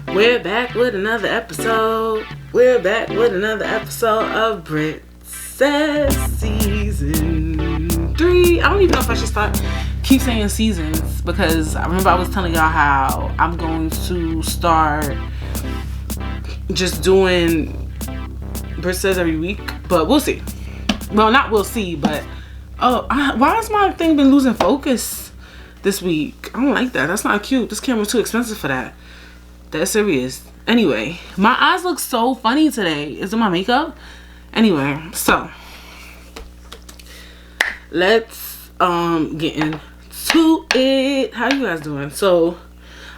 We're back with another episode. We're back with another episode of Britt Says Season 3. I don't even know if I should keep saying seasons, because I remember I was telling y'all how I'm going to start just doing Britt Says every week, but we'll see. Well, not we'll see, but why has my thing been losing focus this week? I don't like that. That's not cute. This camera's too expensive for that. That's serious. Anyway, my eyes look so funny today. Is it my makeup? Anyway, so let's get into it. How you guys doing? So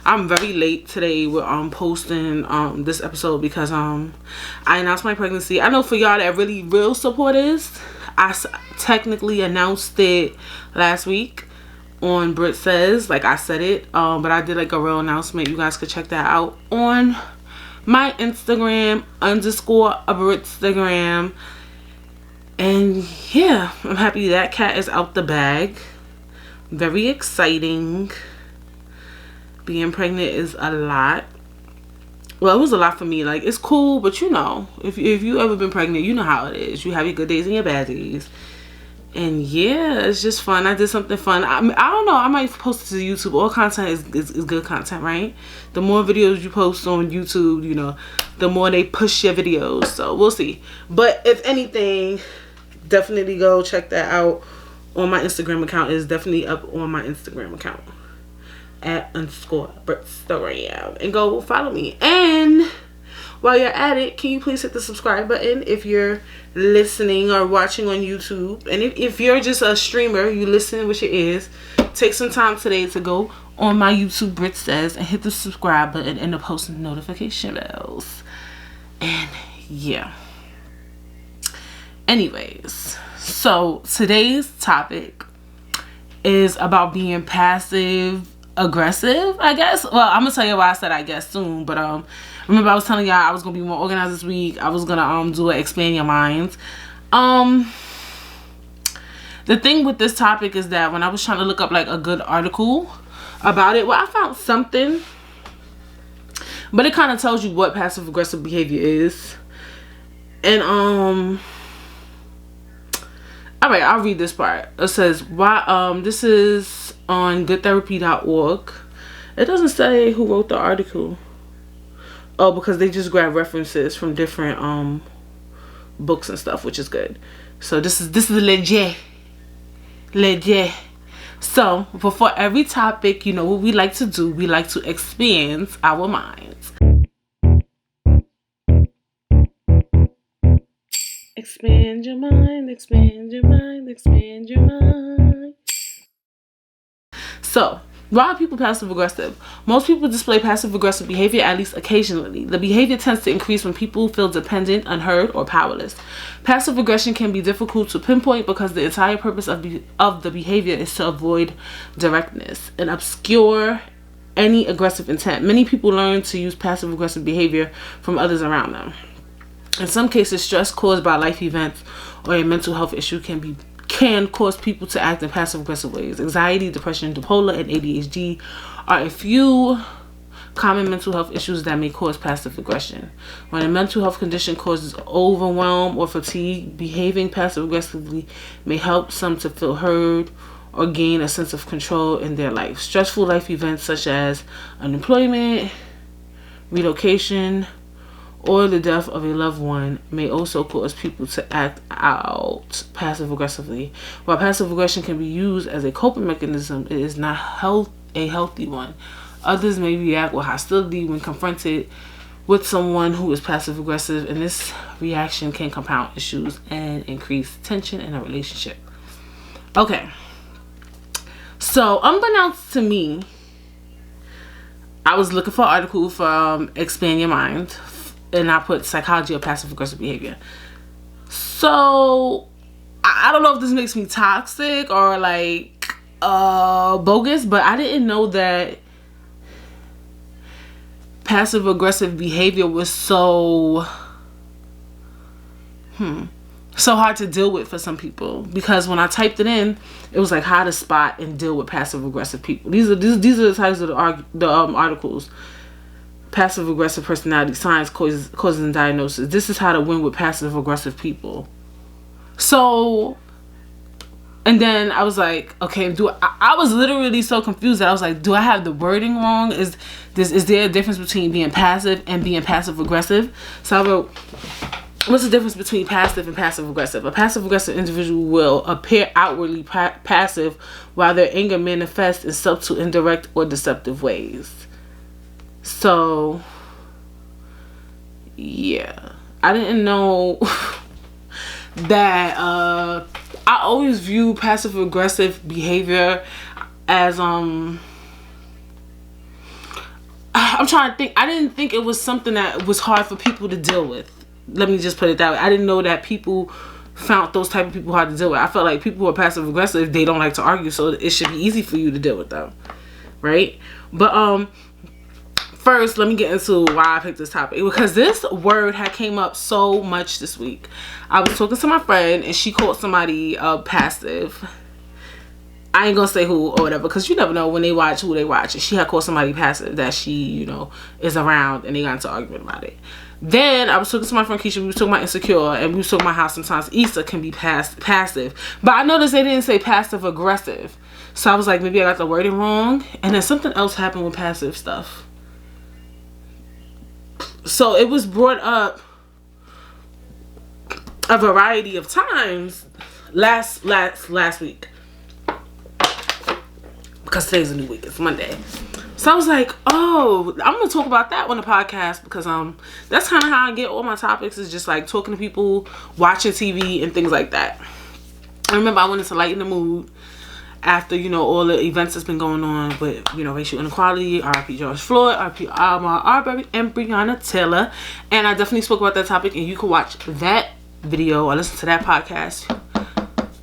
I'm very late today with posting this episode because I announced my pregnancy. I know for y'all that really real supporters, I technically announced it last week on Britt Says, like I said it, but I did like a real announcement. You guys could check that out on my Instagram _Brittstagram. And yeah, I'm happy that cat is out the bag. Very exciting. Being pregnant is a lot. Well, it was a lot for me. Like, it's cool, but you know, if you ever been pregnant, you know how it is. You have your good days and your bad days. And yeah, it's just fun. I did something fun. I don't know. I might post it to YouTube. All content is good content, right? The more videos you post on YouTube, you know, the more they push your videos. So we'll see. But if anything, definitely go check that out on my Instagram account. It's definitely up on my Instagram account at _Britt_Story, and go follow me. And while you're at it, can you please hit the subscribe button if you're listening or watching on YouTube? And if you're just a streamer, you listen with your ears, take some time today to go on my YouTube Britt Says and hit the subscribe button and the post notification bells. And yeah. Anyways, so today's topic is about being passive aggressive, I guess. Well, I'm gonna tell you why I said I guess soon, but remember I was telling y'all I was gonna be more organized this week. I was gonna do an expand your minds. The thing with this topic is that when I was trying to look up like a good article about it, well, I found something, but it kind of tells you what passive aggressive behavior is. And all right, I'll read this part. It says, why this is on goodtherapy.org. It doesn't say who wrote the article. Oh, because they just grab references from different books and stuff, which is good. So this is legit. So before every topic, you know what we like to do? We like to expand our minds. Expand your mind, expand your mind, expand your mind. So, why are people passive aggressive? Most people display passive aggressive behavior at least occasionally. The behavior tends to increase when people feel dependent, unheard, or powerless. Passive aggression can be difficult to pinpoint because the entire purpose of the behavior is to avoid directness and obscure any aggressive intent. Many people learn to use passive aggressive behavior from others around them. In some cases, stress caused by life events or a mental health issue can cause people to act in passive aggressive ways. Anxiety, depression, bipolar, and ADHD are a few common mental health issues that may cause passive aggression. When a mental health condition causes overwhelm or fatigue, behaving passive aggressively may help some to feel heard or gain a sense of control in their life. Stressful life events such as unemployment, relocation, or the death of a loved one may also cause people to act out passive aggressively. While passive aggression can be used as a coping mechanism, it is not a healthy one. Others may react with hostility when confronted with someone who is passive aggressive, and this reaction can compound issues and increase tension in a relationship. Okay, so unbeknownst to me, I was looking for an article from Expand Your Mind, and I put psychology of passive aggressive behavior. So I don't know if this makes me toxic or like bogus, but I didn't know that passive aggressive behavior was so hard to deal with for some people, because when I typed it in, it was like how to spot and deal with passive aggressive people. These are the titles of the articles. passive aggressive personality signs, causes and diagnosis. This is how to win with passive aggressive people. So, and then I was like, okay, I was literally so confused that I was like, do I have the wording wrong? Is there a difference between being passive and being passive aggressive? So I wrote, what's the difference between passive and passive aggressive? A passive aggressive individual will appear outwardly passive while their anger manifests in subtle, indirect, or deceptive ways. So, yeah, I didn't know that I always view passive aggressive behavior as I'm trying to think. I didn't think it was something that was hard for people to deal with. Let me just put it that way. I didn't know that people found those type of people hard to deal with. I felt like people who are passive aggressive, they don't like to argue, so it should be easy for you to deal with them, right? But first, let me get into why I picked this topic, because this word had came up so much this week. I was talking to my friend and she called somebody passive. I ain't gonna say who or whatever, because you never know when they watch who they watch. And she had called somebody passive that she, you know, is around, and they got into an argument about it. Then I was talking to my friend Keisha. We was talking about insecure, and we was talking about how sometimes Issa can be passive. But I noticed they didn't say passive aggressive. So I was like, maybe I got the wording wrong. And then something else happened with passive stuff. So it was brought up a variety of times last week, because today's a new week. It's Monday. So I was like, oh, I'm gonna talk about that on the podcast, because that's kind of how I get all my topics, is just like talking to people, watching TV and things like that. I remember I wanted to lighten the mood after, you know, all the events that's been going on with, you know, racial inequality, R.I.P. George Floyd, R.I.P. Ahmaud Arbery, and Breonna Taylor. And I definitely spoke about that topic, and you can watch that video or listen to that podcast.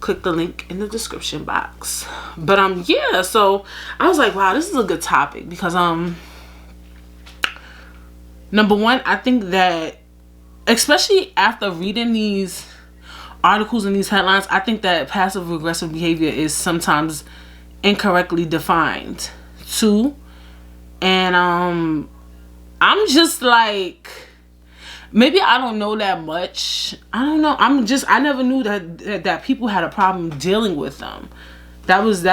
Click the link in the description box. But yeah, so I was like, wow, this is a good topic, because number one, I think that, especially after reading these articles and these headlines, I think that passive aggressive behavior is sometimes incorrectly defined too. And I'm just like, maybe I don't know that much. I don't know. I never knew that people had a problem dealing with them. This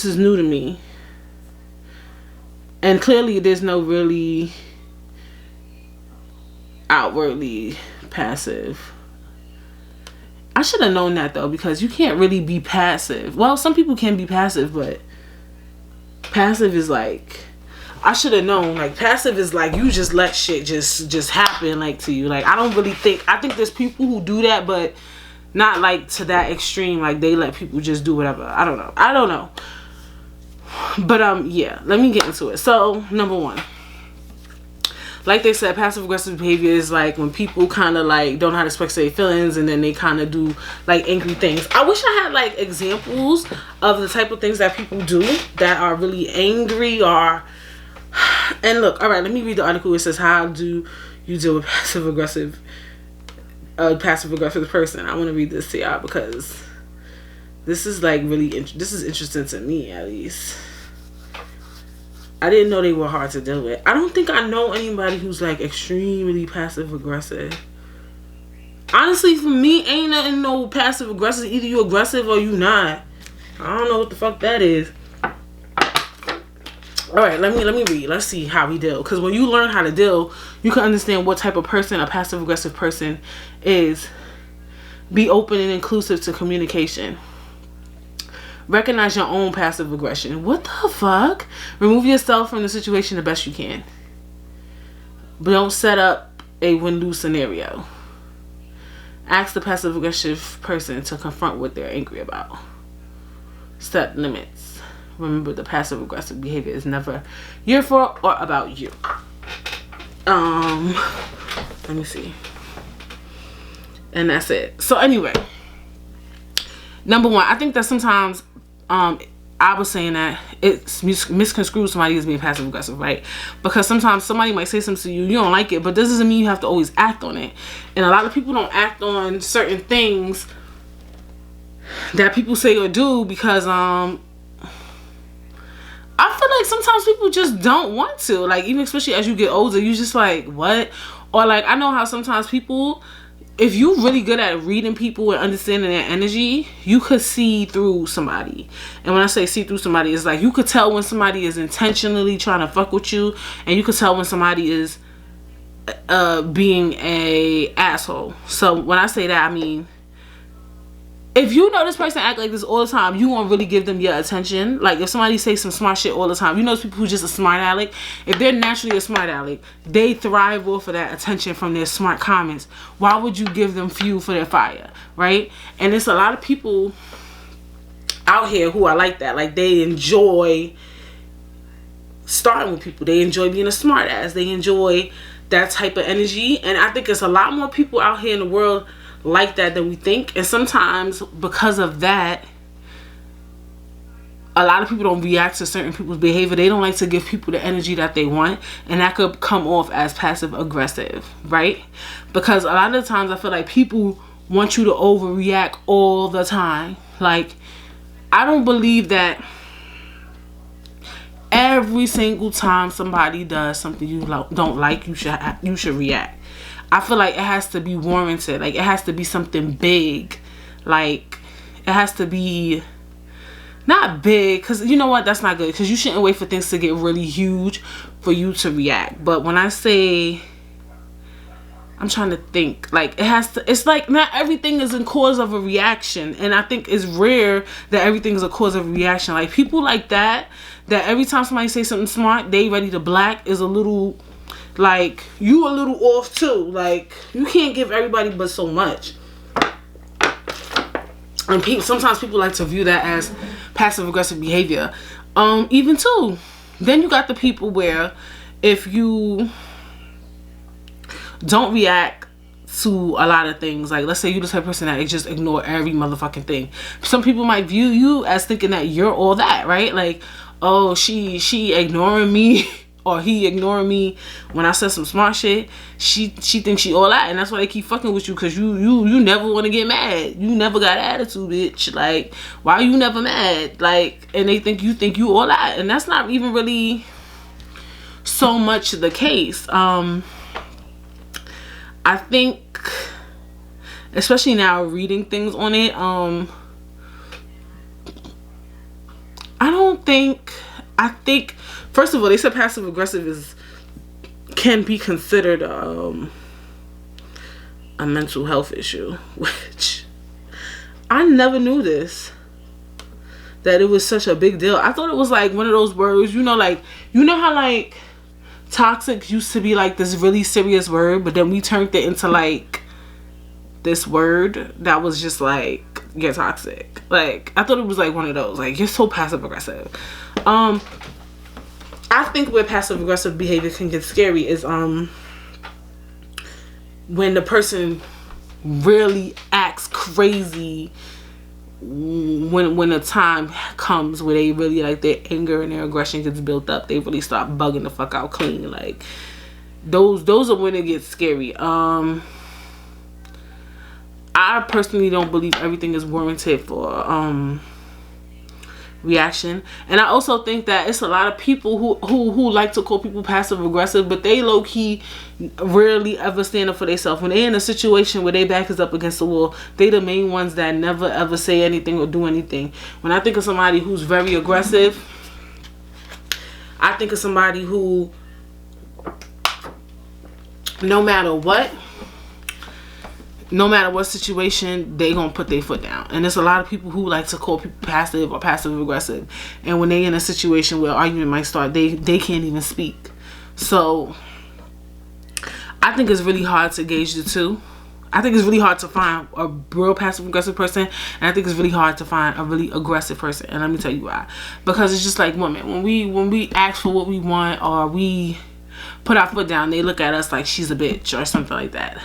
is new to me. And clearly there's no really outwardly passive. I should have known that though, because you can't really be passive. Well, some people can be passive, but passive is like, I should have known, like, passive is like you just let shit just happen, like, to you. Like, I think there's people who do that, but not like to that extreme, like they let people just do whatever. I don't know. But yeah, let me get into it. So, number one, like they said, passive aggressive behavior is like when people kind of like don't know how to express their feelings, and then they kind of do like angry things. I wish I had like examples of the type of things that people do that are really angry or. And look, all right, let me read the article. It says, how do you deal with passive aggressive person? I want to read this to y'all, because this is like really this is interesting to me, at least. I didn't know they were hard to deal with. I don't think I know anybody who's like extremely passive aggressive. Honestly, for me, ain't nothing no passive aggressive. Either you aggressive or you not. I don't know what the fuck that is. All right, let me read. Let's see how we deal. Because when you learn how to deal, you can understand what type of person a passive aggressive person is. Be open and inclusive to communication. Recognize your own passive aggression. What the fuck? Remove yourself from the situation the best you can. But don't set up a win-lose scenario. Ask the passive aggressive person to confront what they're angry about. Set limits. Remember, the passive aggressive behavior is never your fault or about you. Let me see. And that's it. So anyway, number one, I think that sometimes I was saying that it's misconstrued somebody as being passive aggressive, right? Because sometimes somebody might say something to you, you don't like it, but this doesn't mean you have to always act on it. And a lot of people don't act on certain things that people say or do because I feel like sometimes people just don't want to. Like, even especially as you get older, you just like, what? Or like, I know how sometimes people, if you're really good at reading people and understanding their energy, you could see through somebody. And when I say see through somebody, it's like you could tell when somebody is intentionally trying to fuck with you, and you could tell when somebody is being a asshole. So when I say that, I mean, if you know this person act like this all the time, you won't really give them your attention. Like, if somebody say some smart shit all the time, you know those people who just a smart aleck. If they're naturally a smart aleck, they thrive off of that attention from their smart comments. Why would you give them fuel for their fire, right? And there's a lot of people out here who are like that. Like, they enjoy starting with people. They enjoy being a smart ass. They enjoy that type of energy. And I think there's a lot more people out here in the world like that than we think. And sometimes because of that, a lot of people don't react to certain people's behavior. They don't like to give people the energy that they want, and that could come off as passive aggressive, right? Because a lot of the times I feel like people want you to overreact all the time. Like, I don't believe that every single time somebody does something you don't like, you should react. I feel like it has to be warranted. Like, it has to be something big. Like, it has to be not big, because you know what, that's not good, because you shouldn't wait for things to get really huge for you to react. But when I say, I'm trying to think, like, it has to, it's like not everything is a cause of a reaction. And I think it's rare that everything is a cause of a reaction. Like, people like that every time somebody say something smart, they ready to black, is a little, like, you a little off too. Like, you can't give everybody but so much. And sometimes people like to view that as passive aggressive behavior. Even too, then you got the people where if you don't react to a lot of things, like, let's say you just have a person that just ignore every motherfucking thing. Some people might view you as thinking that you're all that, right? Like, oh, she ignoring me, or he ignoring me when I said some smart shit. She thinks she all that, and that's why they keep fucking with you, because you never want to get mad. You never got attitude, bitch. Like, why are you never mad? Like, and they think you all that, and that's not even really so much the case. I think, especially now reading things on it, I think first of all, they said passive aggressive can be considered a mental health issue, which I never knew this, that it was such a big deal. I thought it was like one of those words, you know, like, you know how like toxic used to be like this really serious word, but then we turned it into like this word that was just like, you're toxic. Like, I thought it was like one of those, like, you're so passive aggressive. I think where passive aggressive behavior can get scary is when the person really acts crazy when the time comes where they really, like, their anger and their aggression gets built up. They really start bugging the fuck out clean. Like, those are when it gets scary. I personally don't believe everything is warranted for reaction. And I also think that it's a lot of people who like to call people passive aggressive, but they low-key rarely ever stand up for themselves. When they're in a situation where their back is up against the wall, they the main ones that never ever say anything or do anything. When I think of somebody who's very aggressive, I think of somebody who, no matter what situation, they gonna put their foot down. And there's a lot of people who like to call people passive or passive aggressive, and when they in a situation where argument might start, they can't even speak. So I think it's really hard to gauge the two. I think it's really hard to find a real passive aggressive person, and I think it's really hard to find a really aggressive person. And let me tell you why. Because it's just like women, when we ask for what we want, or we put our foot down, they look at us like she's a bitch or something like that.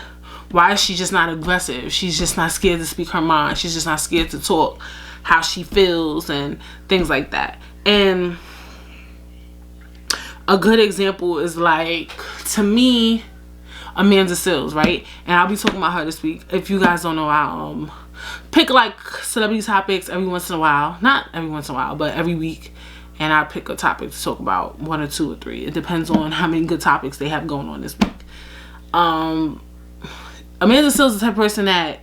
Why is she just not aggressive? She's just not scared to speak her mind. She's just not scared to talk how she feels and things like that. And a good example is, like, to me, Amanda Seales, right? And I'll be talking about her this week. If you guys don't know, I pick like celebrity topics every once in a while. Not every once in a while, but every week. and I pick a topic to talk about, 1 or 2 or 3. It depends on how many good topics they have going on this week. Amanda Seales is the type of person that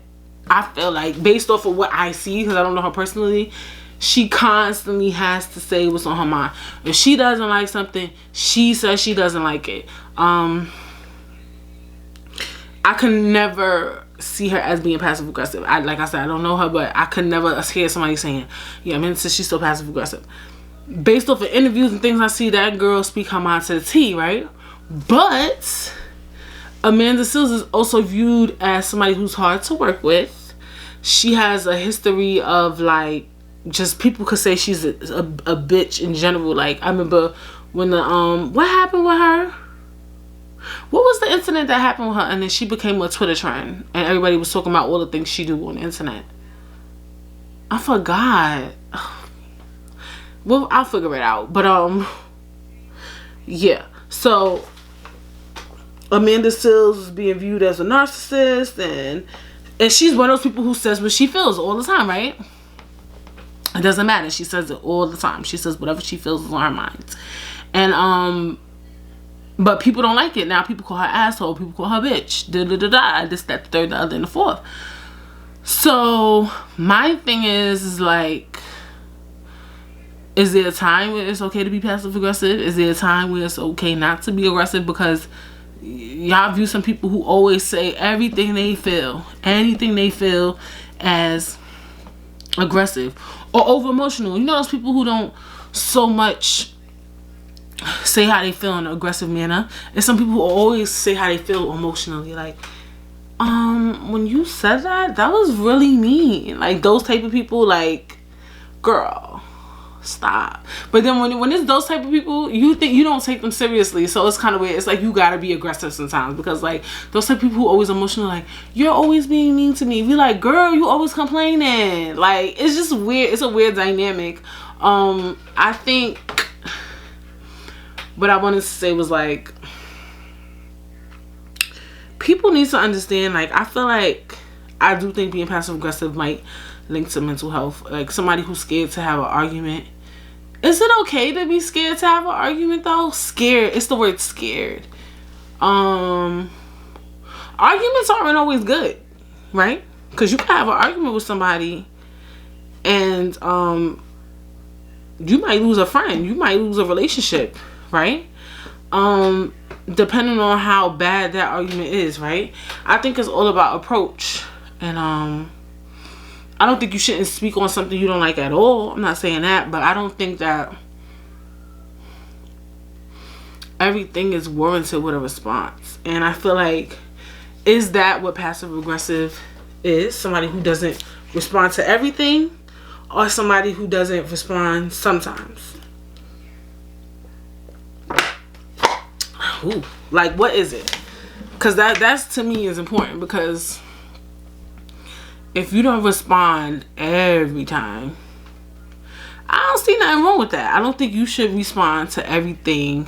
I feel like, based off of what I see, because I don't know her personally, she constantly has to say what's on her mind. If she doesn't like something, she says she doesn't like it. I can never see her as being passive aggressive. Like I said, I don't know her, but I could never hear somebody saying, yeah, Amanda says she's still passive aggressive. Based off of interviews and things I see, that girl speak her mind to the T, right? But Amanda Seales is also viewed as somebody who's hard to work with. She has a history of, like, just people could say she's a bitch in general. Like, I remember when the what happened with her? What was the incident that happened with her? And then she became a Twitter trend, and everybody was talking about all the things she do on the internet. I forgot. Well, I'll figure it out. But yeah. So Amanda Seales is being viewed as a narcissist, and she's one of those people who says what she feels all the time, right? It doesn't matter. She says it all the time. She says whatever she feels is on her mind. And but people don't like it. Now people call her asshole. People call her bitch. This, that, the third, the other, and the fourth. So my thing is like, is there a time where it's okay to be passive aggressive? Is there a time where it's okay not to be aggressive? Because y'all view some people who always say everything they feel, anything they feel, as aggressive or over emotional. You know those people who don't so much say how they feel in an aggressive manner, and some people who always say how they feel emotionally. Like, when you said that was really mean. Like, those type of people, like, girl, stop. But then when it's those type of people, you think you don't take them seriously, so it's kind of weird. It's like you gotta be aggressive sometimes, because like those type of people who always emotional, like, you're always being mean to me. Be like, girl, you always complaining. Like, it's just weird. It's a weird dynamic. I think what I wanted to say was, like, people need to understand, like, I feel like I do think being passive aggressive might link to mental health. Like, somebody who's scared to have an argument. Is it okay to be scared to have an argument though? Scared. It's the word scared. Arguments aren't always good, right? Because you can have an argument with somebody and you might lose a friend. You might lose a relationship, right? Depending on how bad that argument is, right? I think it's all about approach. And I don't think you shouldn't speak on something you don't like at all. I'm not saying that, but I don't think that everything is warranted with a response. And I feel like, is that what passive aggressive is? Somebody who doesn't respond to everything, or somebody who doesn't respond sometimes? Ooh, like, what is it? Because that's to me is important, because if you don't respond every time, I don't see nothing wrong with that. I don't think you should respond to everything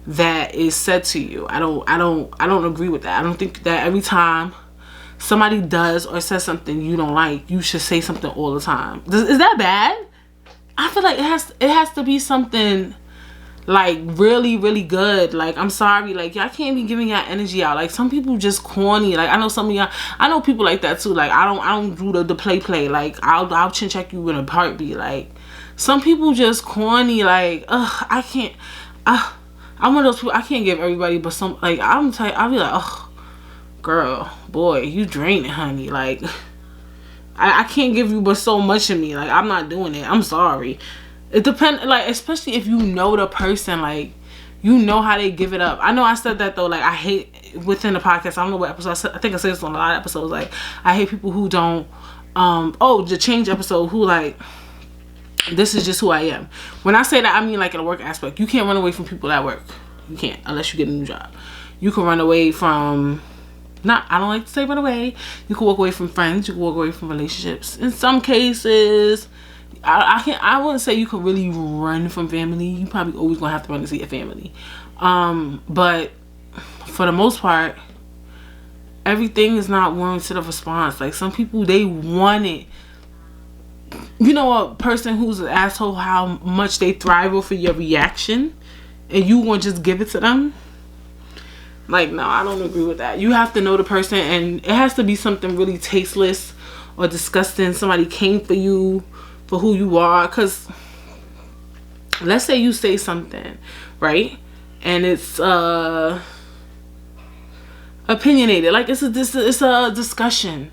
that is said to you. I don't agree with that. I don't think that every time somebody does or says something you don't like, you should say something all the time. Is that bad? I feel like it has to be something like really, really good. Like, I'm sorry, like, y'all can't be giving y'all energy out. Like, some people just corny. Like, I know some of y'all, I know people like that too. Like, I don't do the play. Like, I'll chin check you in a heartbeat. Like, some people just corny. Like, I can't. I'm one of those people. I can't give everybody, but some, like, I'll be like, girl, boy, you draining, honey. Like, I can't give you but so much of me. Like, I'm not doing it. I'm sorry. It depends, like, especially if you know the person, like, you know how they give it up. I know I said that though, like, I hate, within the podcast, I don't know what episode, I think I said this on a lot of episodes, like, I hate people who don't, the change episode, who, like, this is just who I am. When I say that, I mean, like, in a work aspect. You can't run away from people at work. You can't, unless you get a new job. You can run away from, I don't like to say run away. You can walk away from friends. You can walk away from relationships. In some cases, I wouldn't say you can really run from family. You probably always gonna have to run to see your family. But for the most part, everything is not warranted of response. Like, some people, they want it. You know a person who's an asshole, how much they thrive off of your reaction, and you won't just give it to them? Like, no, I don't agree with that. You have to know the person, and it has to be something really tasteless or disgusting. Somebody came for you for who you are. Because let's say you say something, right? And it's opinionated. Like, it's a discussion.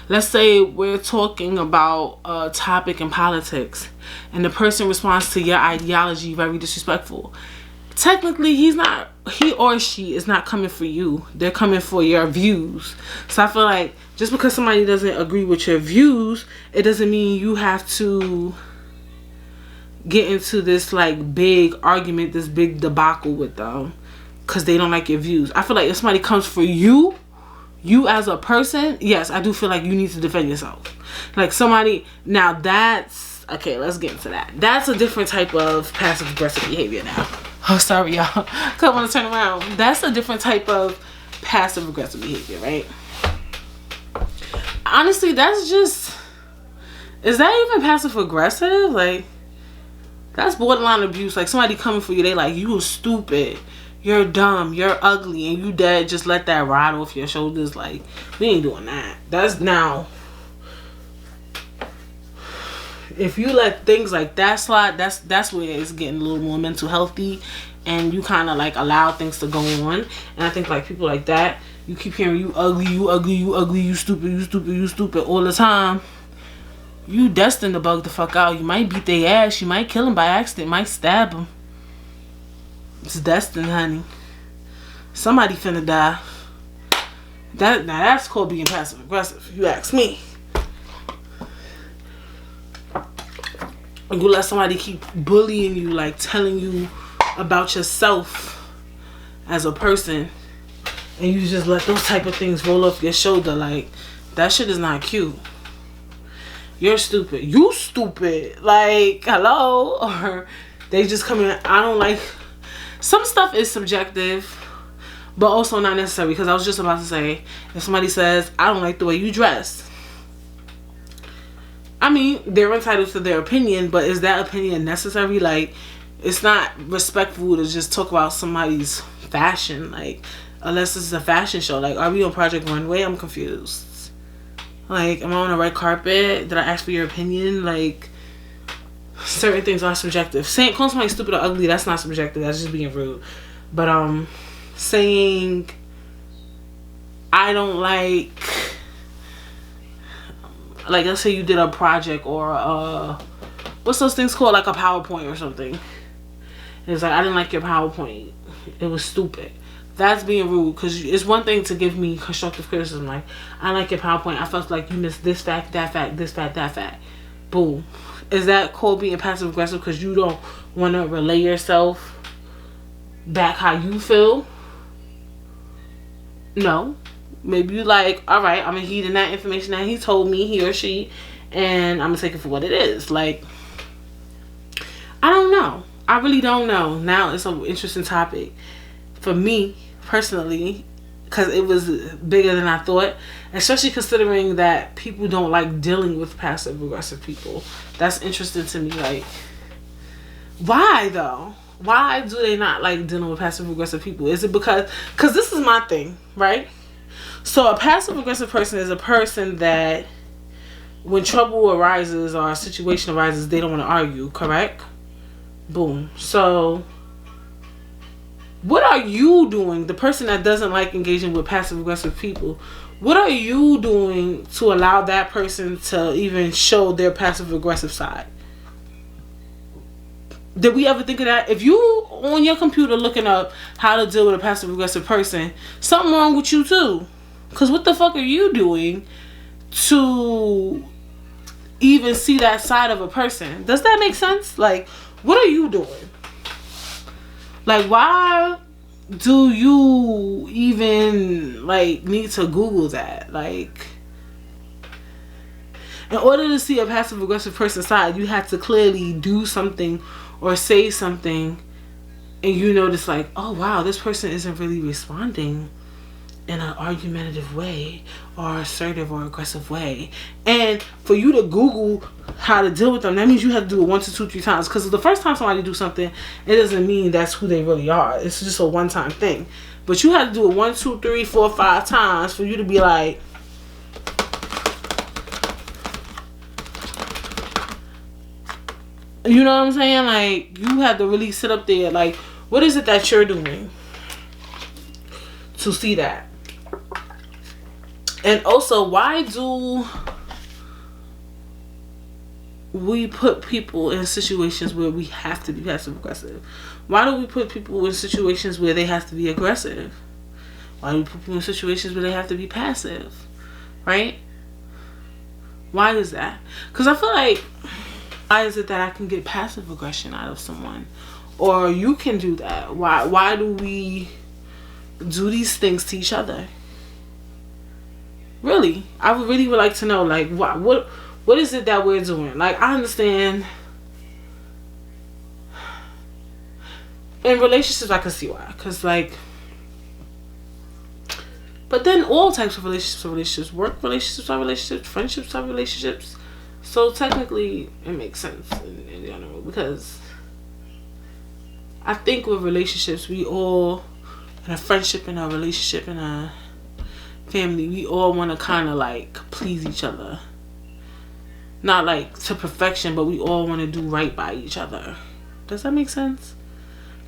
Let's say we're talking about a topic in politics, and the person responds to your ideology very disrespectful. Technically, he or she is not coming for you. They're coming for your views. So I feel like just because somebody doesn't agree with your views, it doesn't mean you have to get into this like big argument, this big debacle with them because they don't like your views. I feel like if somebody comes for you as a person, yes, I do feel like you need to defend yourself. Like somebody, now that's, okay, let's get into that. That's a different type of passive aggressive behavior now. Oh, sorry, y'all. Cause I want to turn around. That's a different type of passive aggressive behavior, right? Honestly, that's just, is that even passive aggressive? Like, that's borderline abuse. Like somebody coming for you, they like, you stupid, you're dumb, you're ugly, and you dead. Just let that ride off your shoulders. Like, we ain't doing that. That's now. If you let things like that slide, that's where it's getting a little more mental healthy, and you kind of like allow things to go on. And I think like people like that, you keep hearing you ugly, you ugly, you ugly, you stupid, you stupid, you stupid all the time. You destined to bug the fuck out. You might beat their ass. You might kill them by accident. Might stab them. It's destined, honey. Somebody finna die. Now that's called being passive aggressive, if you ask me. And you let somebody keep bullying you, like telling you about yourself as a person, and you just let those type of things roll off your shoulder. Like, that shit is not cute. You're stupid. You stupid. Like, hello? Or they just come in. I don't like, some stuff is subjective, but also not necessary. Because I was just about to say, if somebody says, I don't like the way you dress, I mean, they're entitled to their opinion, but is that opinion necessary? Like, it's not respectful to just talk about somebody's fashion, like, unless this is a fashion show. Like, are we on Project Runway? I'm confused. Like, am I on a red carpet? Did I ask for your opinion? Like, certain things are subjective. Calling somebody stupid or ugly, that's not subjective. That's just being rude. But saying I don't like let's say you did a project or what's those things called, like a PowerPoint or something, and it's like, I didn't like your PowerPoint, it was stupid. That's being rude, because it's one thing to give me constructive criticism, like, I like your PowerPoint, I felt like you missed this fact, that fact, this fact, that fact. Boom. Is that called being passive aggressive because you don't want to relay yourself back how you feel? No. Maybe you like, all right, I'm gonna heed in that information that he told me, he or she, and I'm gonna take it for what it is. Like, I don't know. I really don't know. Now it's an interesting topic for me personally, because it was bigger than I thought, especially considering that people don't like dealing with passive aggressive people. That's interesting to me. Like, why though? Why do they not like dealing with passive aggressive people? Is it because this is my thing, right? So a passive aggressive person is a person that when trouble arises or a situation arises, they don't want to argue, correct? Boom. So what are you doing, the person that doesn't like engaging with passive aggressive people? What are you doing to allow that person to even show their passive aggressive side? Did we ever think of that? If you on your computer looking up how to deal with a passive aggressive person, something wrong with you too. Because what the fuck are you doing to even see that side of a person? Does that make sense? Like, what are you doing? Like, why do you even like need to Google that? Like, in order to see a passive aggressive person's side, you have to clearly do something or say something, and you notice like, oh wow, this person isn't really responding in an argumentative way or assertive or aggressive way. And for you to Google how to deal with them, that means you have to do it 1 to 2, 3 times. Because the first time somebody do something, it doesn't mean that's who they really are. It's just a one-time thing. But you have to do it 1, 2, 3, 4, 5 times for you to be like, you know what I'm saying? Like, you have to really sit up there. Like, what is it that you're doing to see that? And also, why do we put people in situations where we have to be passive aggressive? Why do we put people in situations where they have to be aggressive? Why do we put people in situations where they have to be passive? Right? Why is that? Because I feel like, why is it that I can get passive aggression out of someone? Or you can do that? Why do we do these things to each other? Really? I really would like to know, like, what is it that we're doing? Like, I understand in relationships I can see why. Because, like, but then all types of relationships are relationships. Work relationships are relationships. Friendships are relationships. So technically, it makes sense in general, because I think with relationships, we all, in a friendship, in a relationship, in a family, we all want to kind of like please each other. Not like to perfection, but we all want to do right by each other. Does that make sense?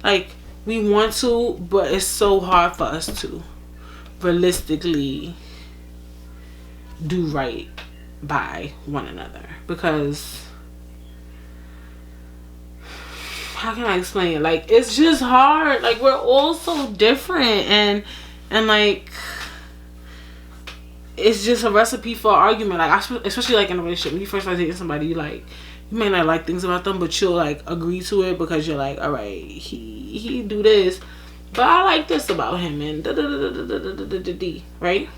Like, we want to, but it's so hard for us to realistically do right by one another, because how can I explain it? Like, it's just hard. Like, we're all so different, and like, it's just a recipe for argument. Like, especially like in a relationship, when you first start dating somebody, you may not like things about them, but you'll like agree to it because you're like, all right, he do this, but I like this about him, and right?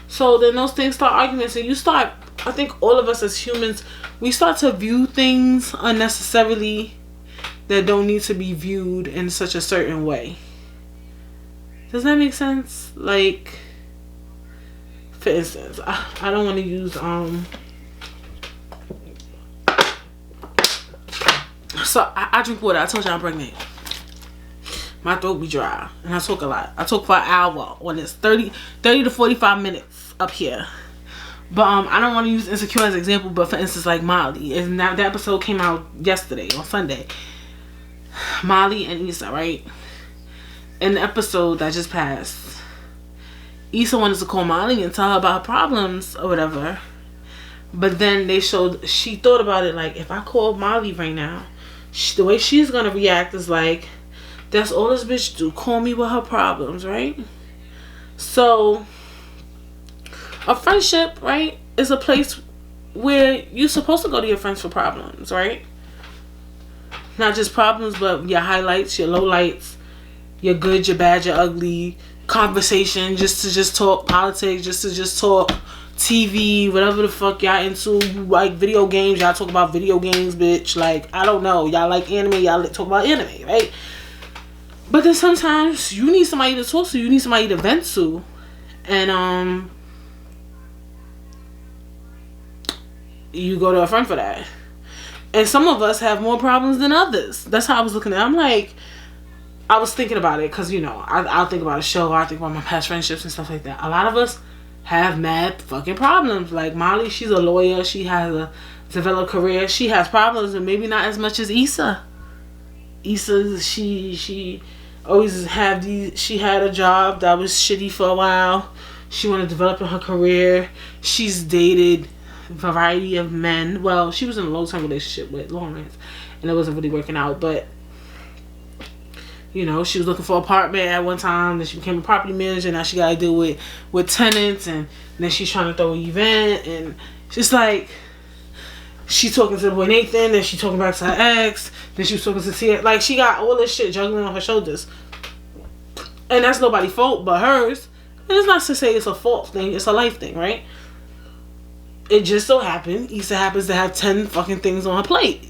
So then those things start arguments, and you start, I think all of us as humans, we start to view things unnecessarily that don't need to be viewed in such a certain way. Does that make sense? Like, for instance, I don't want to use, so I drink water. I told you I'm pregnant. My throat be dry, and I talk a lot. I talk for an hour on this 30 to 45 minutes up here. But I don't want to use Insecure as an example, but for instance, like Molly, and that episode came out yesterday on Sunday. Molly and Issa, right? In the episode that just passed, Issa wanted to call Molly and tell her about her problems or whatever. But then they showed, she thought about it like, if I call Molly right now, the way she's gonna react is like, that's all this bitch do, call me with her problems, right? So a friendship, right, is a place where you're supposed to go to your friends for problems, right? Not just problems, but your highlights, your lowlights, your good, your bad, your ugly, conversation, just to talk politics, just to talk TV, whatever the fuck y'all into. You like video games, y'all talk about video games, bitch. Like, I don't know, y'all like anime, y'all talk about anime, right? But then sometimes you need somebody to talk to, you need somebody to vent to, and you go to a friend for that. And some of us have more problems than others. That's how I was looking at it. I'm like, I was thinking about it, because, you know, I'll think about a show, I think about my past friendships and stuff like that. A lot of us have mad fucking problems. Like Molly, she's a lawyer, she has a developed career, she has problems, and maybe not as much as Issa. Issa, she always had she had a job that was shitty for a while. She wanted to develop in her career. She's dated a variety of men. Well, she was in a long-term relationship with Lawrence, and it wasn't really working out, but you know, she was looking for an apartment at one time, then she became a property manager, now she gotta deal with tenants, and then she's trying to throw an event, and it's like, she talking to the boy Nathan, then she talking back to her ex, then she was talking to Tia. Like, she got all this shit juggling on her shoulders. And that's nobody's fault but hers. And it's not to say it's a fault thing, it's a life thing, right? It just so happened, Issa happens to have 10 fucking things on her plate.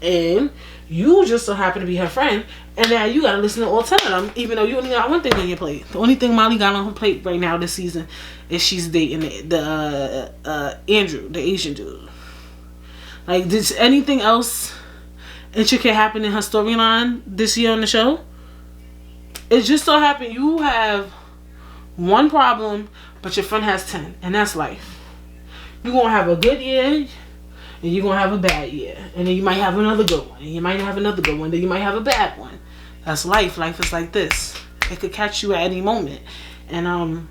And You just so happen to be her friend, and now you gotta listen to all 10 of them, even though you only got one thing on your plate. The only thing Molly got on her plate right now this season is she's dating the Andrew, the Asian dude. Like, did anything else intricate happen in her storyline this year on the show? It just so happened you have one problem, but your friend has 10, and that's life. You're gonna have a good year, and you're going to have a bad year. And then you might have another good one. And you might have another good one. Then you might have a bad one. That's life. Life is like this. It could catch you at any moment. And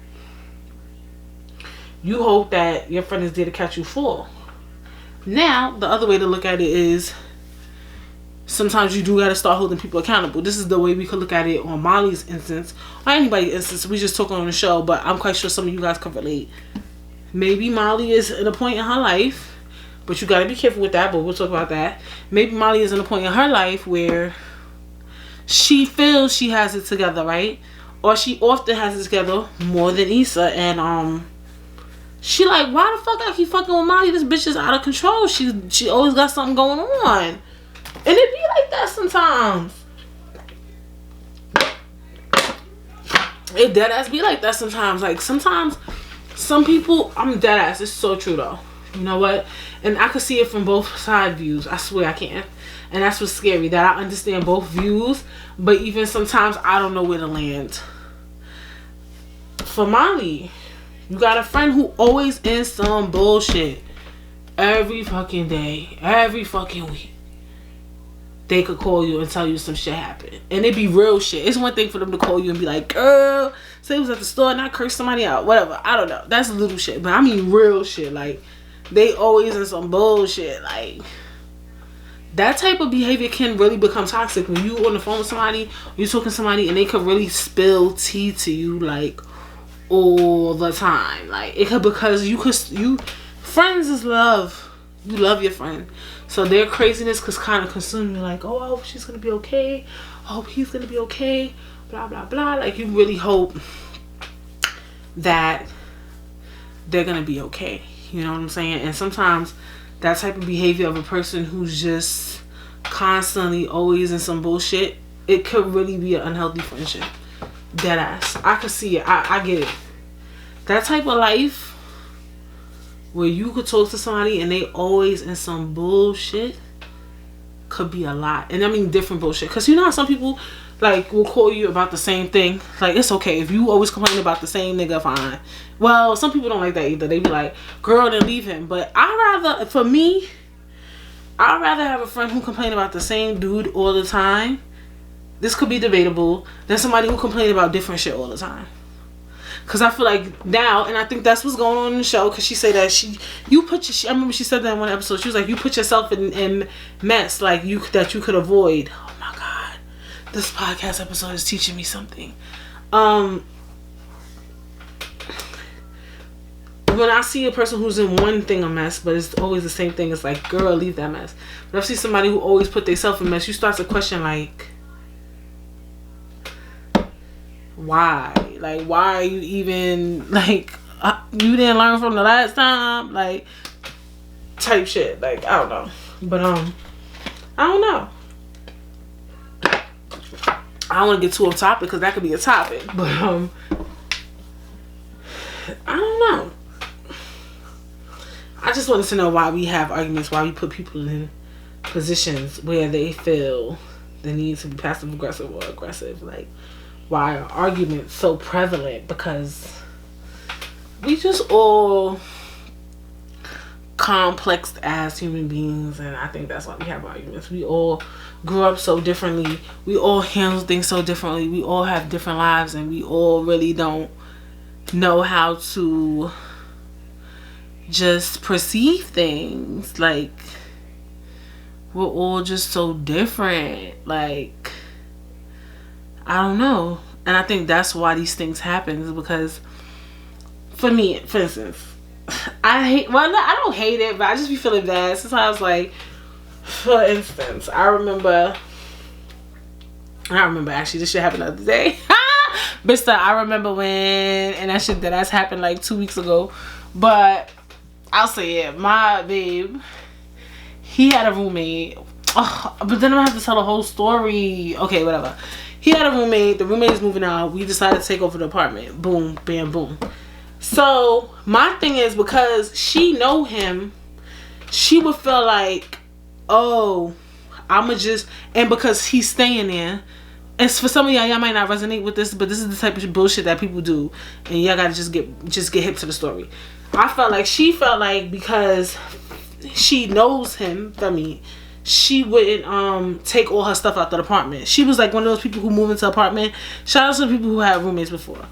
you hope that your friend is there to catch you full. Now, the other way to look at it is sometimes you do got to start holding people accountable. This is the way we could look at it on Molly's instance. Or anybody's instance. We just talking on the show. But I'm quite sure some of you guys can relate. Maybe Molly is at a point in her life, but you got to be careful with that, but we'll talk about that. Maybe Molly is in a point in her life where she feels she has it together, right? Or she often has it together more than Issa. And she like, why the fuck I keep fucking with Molly? This bitch is out of control. She always got something going on. And it be like that sometimes. It dead ass be like that sometimes. Like sometimes some people, I'm dead ass. It's so true though. You know what? And I could see it from both side views. I swear I can. And that's what's scary. That I understand both views. But even sometimes I don't know where to land. For Molly, you got a friend who always in some bullshit. Every fucking day. Every fucking week. They could call you and tell you some shit happened. And it be real shit. It's one thing for them to call you and be like, girl, say it was at the store and I cursed somebody out. Whatever. I don't know. That's little shit. But I mean real shit. Like, they always in some bullshit. Like, that type of behavior can really become toxic when you on the phone with somebody, you talking to somebody, and they could really spill tea to you like all the time. Like, it could, because friends is love. You love your friend, so their craziness could kind of consume you. Like, oh, I hope she's gonna be okay. I hope he's gonna be okay. Blah blah blah. Like, you really hope that they're gonna be okay. You know what I'm saying? And sometimes that type of behavior of a person who's just constantly always in some bullshit, it could really be an unhealthy friendship. Deadass. I could see it. I get it. That type of life where you could talk to somebody and they always in some bullshit could be a lot. And I mean different bullshit. Because you know how some people like will call you about the same thing. Like, it's okay if you always complain about the same nigga, fine. Well, some people don't like that either. They be like, girl, then leave him. But I'd rather have a friend who complain about the same dude all the time. This could be debatable. Than somebody who complain about different shit all the time. Because I feel like now, and I think that's what's going on in the show, because she said that I remember she said that in one episode. She was like, you put yourself in mess like that you could avoid. Oh my God. This podcast episode is teaching me something. When I see a person who's in one thing a mess, but it's always the same thing, it's like, girl, leave that mess. But if I see somebody who always put themselves in mess, you start to question, like, why? Like, why are you even, like, you didn't learn from the last time? Like, type shit. Like, I don't know. But, I don't know. I don't want to get too off topic because that could be a topic. But, I don't know. I just wanted to know why we have arguments, why we put people in positions where they feel the need to be passive aggressive or aggressive. Like, why are arguments so prevalent? Because we just all complex as human beings, and I think that's why we have arguments. We all grew up so differently. We all handle things so differently. We all have different lives, and we all really don't know how to just perceive things. Like, we're all just so different. Like, I don't know. And I think that's why these things happen, is because for me, for instance, I don't hate it, but I just be feeling bad. Sometimes, like, for instance, I remember actually, this shit happened the other day. Bitch, I remember when, and that shit that's happened like 2 weeks ago. But I'll say it, my babe, he had a roommate. Oh, but then I'm gonna have to tell the whole story. Okay, whatever. He had a roommate. The roommate is moving out. We decided to take over the apartment. Boom, bam, boom. So my thing is, because she know him, she would feel like, oh, I'ma just, and because he's staying there. And for some of y'all might not resonate with this, but this is the type of bullshit that people do, and y'all gotta just get hip to the story. She felt like because she knows him, she wouldn't take all her stuff out the apartment. She was like one of those people who move into an apartment. Shout out to the people who had roommates before.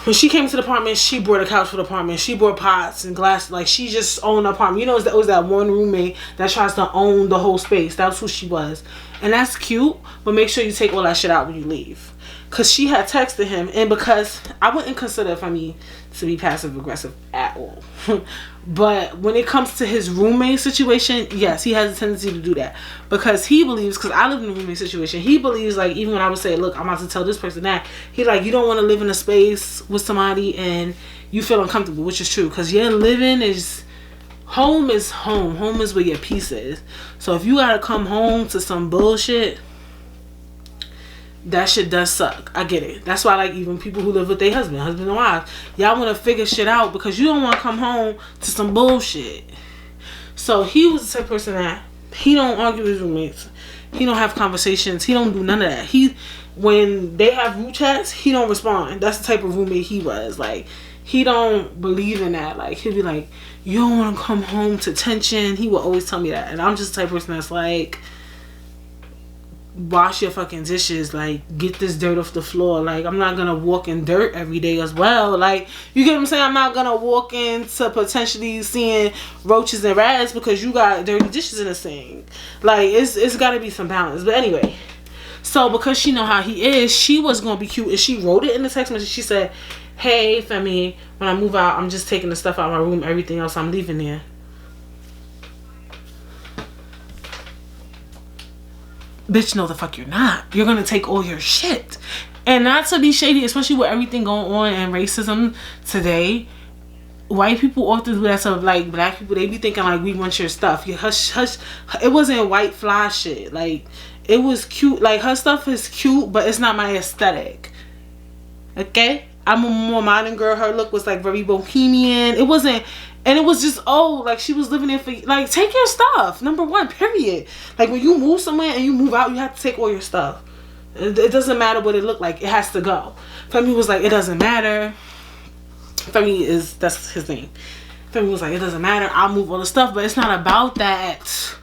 When she came to the apartment, she brought a couch for the apartment. She brought pots and glasses. Like, she just owned the apartment. You know, it was that one roommate that tries to own the whole space. That's who she was. And that's cute, but make sure you take all that shit out when you leave. Because she had texted him, and because I wouldn't consider to be passive aggressive at all. But when it comes to his roommate situation, yes, he has a tendency to do that. Because he believes, because I live in a roommate situation, he believes, like, even when I would say, look, I'm about to tell this person that, he like, you don't want to live in a space with somebody and you feel uncomfortable, which is true. Because your living is, home is home. Home is where your peace is. So if you gotta come home to some bullshit, that shit does suck. I get it. That's why, like, even people who live with their husband and wife, y'all want to figure shit out because you don't want to come home to some bullshit. So he was the type of person that he don't argue with his roommates. He don't have conversations. He don't do none of that. When they have group chats, he don't respond. That's the type of roommate he was. Like, he don't believe in that. Like, he'll be like, you don't want to come home to tension. He will always tell me that. And I'm just the type of person that's like, wash your fucking dishes, like, get this dirt off the floor. Like, I'm not gonna walk in dirt every day as well. Like, you get what I'm saying? I'm not gonna walk into potentially seeing roaches and rats because you got dirty dishes in the sink. Like, it's gotta be some balance. But anyway, so because she know how he is, she was gonna be cute and she wrote it in the text message. She said, hey Femi, when I move out, I'm just taking the stuff out of my room, everything else I'm leaving there. Bitch, no the fuck you're not. You're gonna take all your shit. And not to be shady, especially with everything going on and racism today, white people often do that stuff. Like, black people, they be thinking like, we want your stuff. You hush, hush. It wasn't white fly shit. Like, it was cute. Like, her stuff is cute, but it's not my aesthetic. Okay? I'm a more modern girl. Her look was like very bohemian. It wasn't. And it was just, oh, like, she was living there for, like, take your stuff. Number one, period. Like, when you move somewhere and you move out, you have to take all your stuff. It doesn't matter what it looked like. It has to go. Femi was like, it doesn't matter. Femi that's his name. Femi was like, it doesn't matter. I'll move all the stuff. But it's not about that.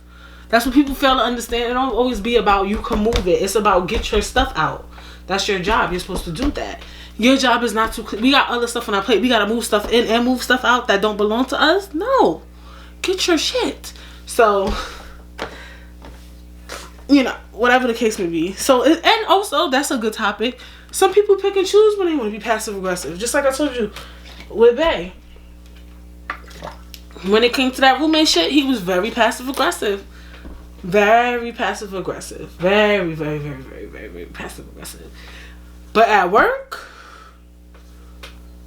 That's what people fail to understand. It don't always be about you can move it. It's about get your stuff out. That's your job. You're supposed to do that. Your job is not to, we got other stuff on our plate. We got to move stuff in and move stuff out that don't belong to us. No. Get your shit. So, you know, whatever the case may be. So, and also, that's a good topic. Some people pick and choose when they want to be passive aggressive. Just like I told you with Bay. When it came to that roommate shit, he was very passive aggressive. Very passive aggressive. Very, very, very, very, very, very passive aggressive. But at work,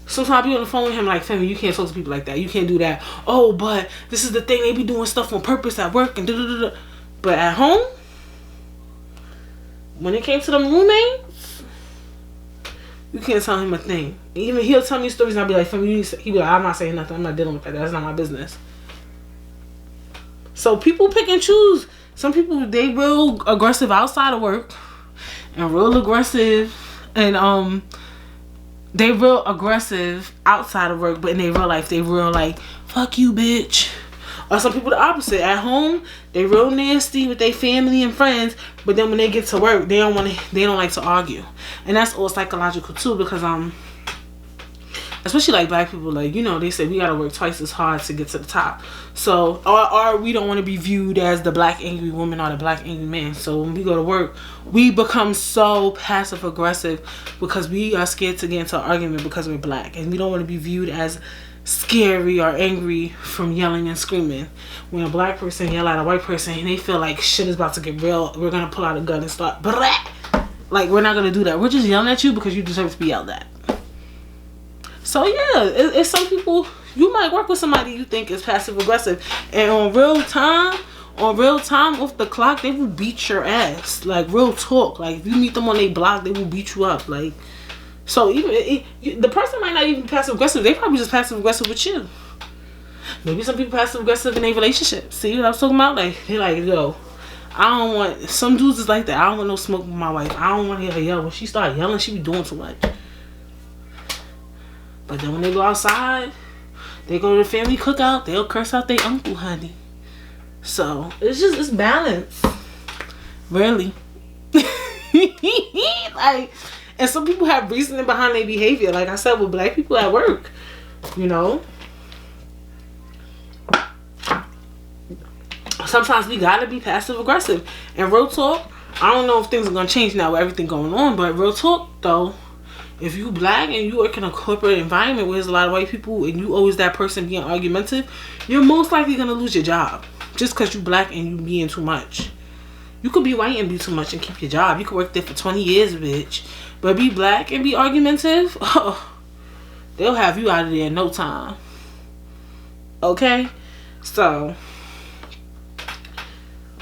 sometimes I be on the phone with him like, Femi, you can't talk to people like that. You can't do that. Oh, but this is the thing. They be doing stuff on purpose at work and da-da-da-da. But at home, when it came to them roommates, you can't tell him a thing. Even he'll tell me stories and I'll be like, Femi, he'll be like, I'm not saying nothing. I'm not dealing with that. That's not my business. So people pick and choose. Some people, they real aggressive outside of work and real aggressive and they real aggressive outside of work, but in their real life they real like, fuck you bitch. Or some people the opposite. At home they real nasty with their family and friends, but then when they get to work they don't like to argue. And that's all psychological too, because especially like black people, like, you know, they say we gotta work twice as hard to get to the top. So, or we don't want to be viewed as the black angry woman or the black angry man. So when we go to work, we become so passive aggressive because we are scared to get into an argument because we're black, and we don't want to be viewed as scary or angry from yelling and screaming. When a black person yell at a white person and they feel like shit is about to get real, we're gonna pull out a gun and start blah. Like, we're not gonna do that. We're just yelling at you because you deserve to be yelled at. So yeah, it's some people, you might work with somebody you think is passive aggressive, and on real time, on real time off the clock, they will beat your ass. Like, real talk. Like, if you meet them on their block, they will beat you up. Like, so even the person might not even be passive aggressive. They probably just passive aggressive with you. Maybe some people passive aggressive in their relationship. See what I'm talking about? Like, they're like, yo, I don't want, some dudes is like that. I don't want no smoke with my wife. I don't want to hear her yell. When she start yelling, she be doing too much. But then when they go outside, they go to the family cookout, they'll curse out their uncle, honey. So it's balance. Really. Like, and some people have reasoning behind their behavior. Like I said, with black people at work, you know. Sometimes we gotta be passive aggressive. And real talk, I don't know if things are gonna change now with everything going on, but real talk though, if you black and you work in a corporate environment where there's a lot of white people and you always that person being argumentative, you're most likely gonna lose your job. Just because you black and you being too much. You could be white and be too much and keep your job. You could work there for 20 years, bitch. But be black and be argumentative, oh, they'll have you out of there in no time. Okay? So,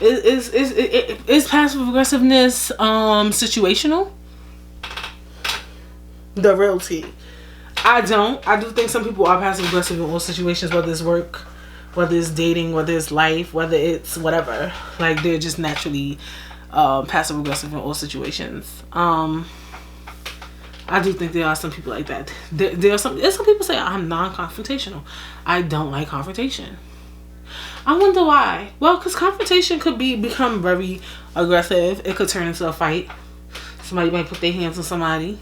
is passive aggressiveness situational? The real tea. I do think some people are passive aggressive in all situations, whether it's work, whether it's dating, whether it's life, whether it's whatever. Like, they're just naturally passive aggressive in all situations. I do think there are some people like that. There's some people say I'm non-confrontational. I don't like confrontation. I wonder why. Well, because confrontation could become very aggressive. It could turn into a fight. Somebody might put their hands on somebody.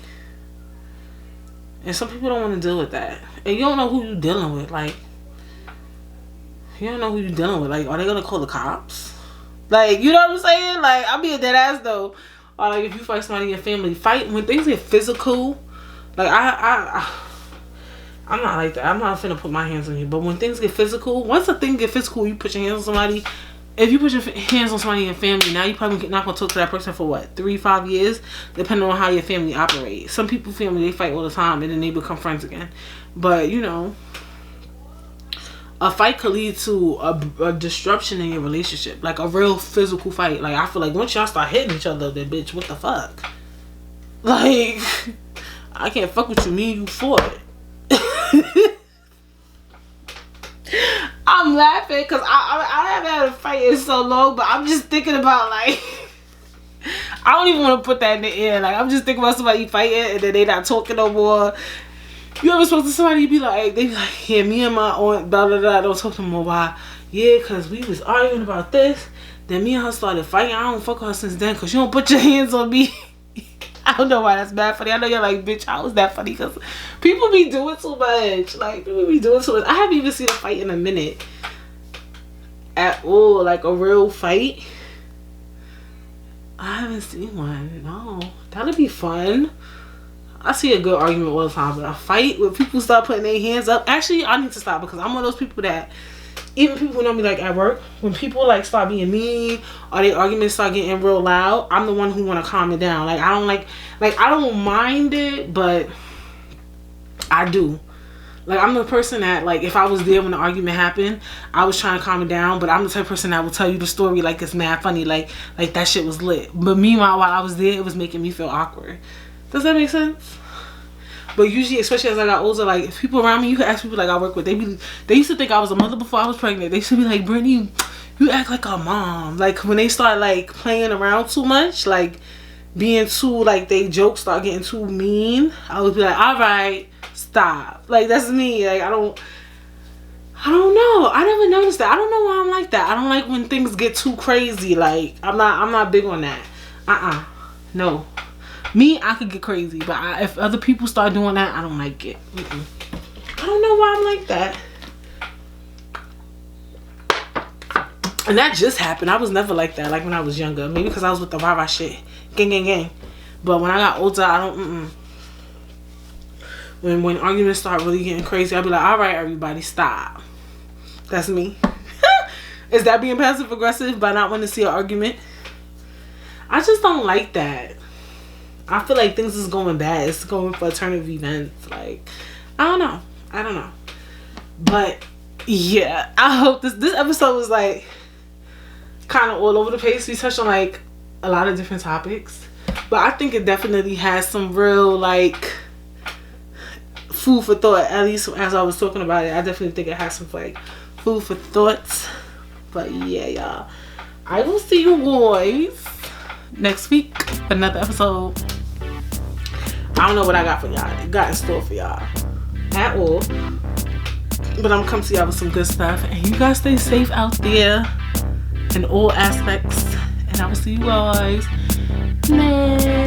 And some people don't want to deal with that. And you don't know who you're dealing with. Like, you don't know who you're dealing with. Like, are they going to call the cops? Like, you know what I'm saying? Like, I'll be a dead ass though. Or like, if you fight somebody in your family, fight when things get physical. Like, I'm not like that. I'm not finna put my hands on you. But when things get physical, once a thing get physical, you put your hands on somebody. If you put your hands on somebody in your family, now you probably not gonna talk to that person for what, 3-5 years, depending on how your family operates. Some people family, they fight all the time and then they become friends again. But you know, a fight could lead to a disruption in your relationship, like a real physical fight. Like, I feel like once y'all start hitting each other, then bitch, what the fuck? Like, I can't fuck with you. Me and you fought. I'm laughing because I haven't had a fight in so long, but I'm just thinking about, like, I don't even want to put that in the air. Like, I'm just thinking about somebody fighting and then they not talking no more. You ever spoke to somebody, you be like, they be like, yeah, me and my aunt, blah, blah, blah, don't talk to them more. Why? Yeah, because we was arguing about this. Then me and her started fighting. I don't fuck with her since then because you don't put your hands on me. I don't know why that's bad funny. I know you're like, bitch, how is that funny? Because people be doing too much. Like, people be doing too much. I haven't even seen a fight in a minute. At all. Like, a real fight. I haven't seen one. No. That'd be fun. I see a good argument all the time. But a fight where people start putting their hands up. Actually, I need to stop because I'm one of those people that, even people who know me, like, at work, when people, like, start being mean or their arguments start getting real loud, I'm the one who want to calm it down. Like, I don't I don't mind it, but I do. Like, I'm the person that, like, if I was there when the argument happened, I was trying to calm it down, but I'm the type of person that will tell you the story like it's mad funny, like that shit was lit. But meanwhile, while I was there, it was making me feel awkward. Does that make sense? But usually, especially as I got older, like, if people around me, you can ask people like I work with, they used to think I was a mother before I was pregnant. They used to be like, Brittany, you act like a mom. Like, when they start, like, playing around too much, like, being too, like, they jokes start getting too mean, I would be like, all right, stop. Like, that's me. Like, I don't know. I never noticed that. I don't know why I'm like that. I don't like when things get too crazy. Like, I'm not big on that. No. Me, I could get crazy, but if other people start doing that, I don't like it. I don't know why I'm like that. And that just happened. I was never like that, like when I was younger. Maybe because I was with the rah-rah shit. Gang, gang, gang. But when I got older, I don't, When arguments start really getting crazy, I'll be like, all right, everybody, stop. That's me. Is that being passive aggressive by not wanting to see an argument? I just don't like that. I feel like things is going bad. It's going for a turn of events. Like, I don't know. But yeah, I hope this episode was like, kind of all over the place. We touched on like a lot of different topics, but I think it definitely has some real like food for thought. At least as I was talking about it, I definitely think it has some like food for thoughts. But yeah, y'all, I will see you boys next week for another episode. I don't know what I got for y'all, got in store for y'all at all, but I'm gonna come to y'all with some good stuff. And you guys stay safe out there in all aspects. And I will see you guys next.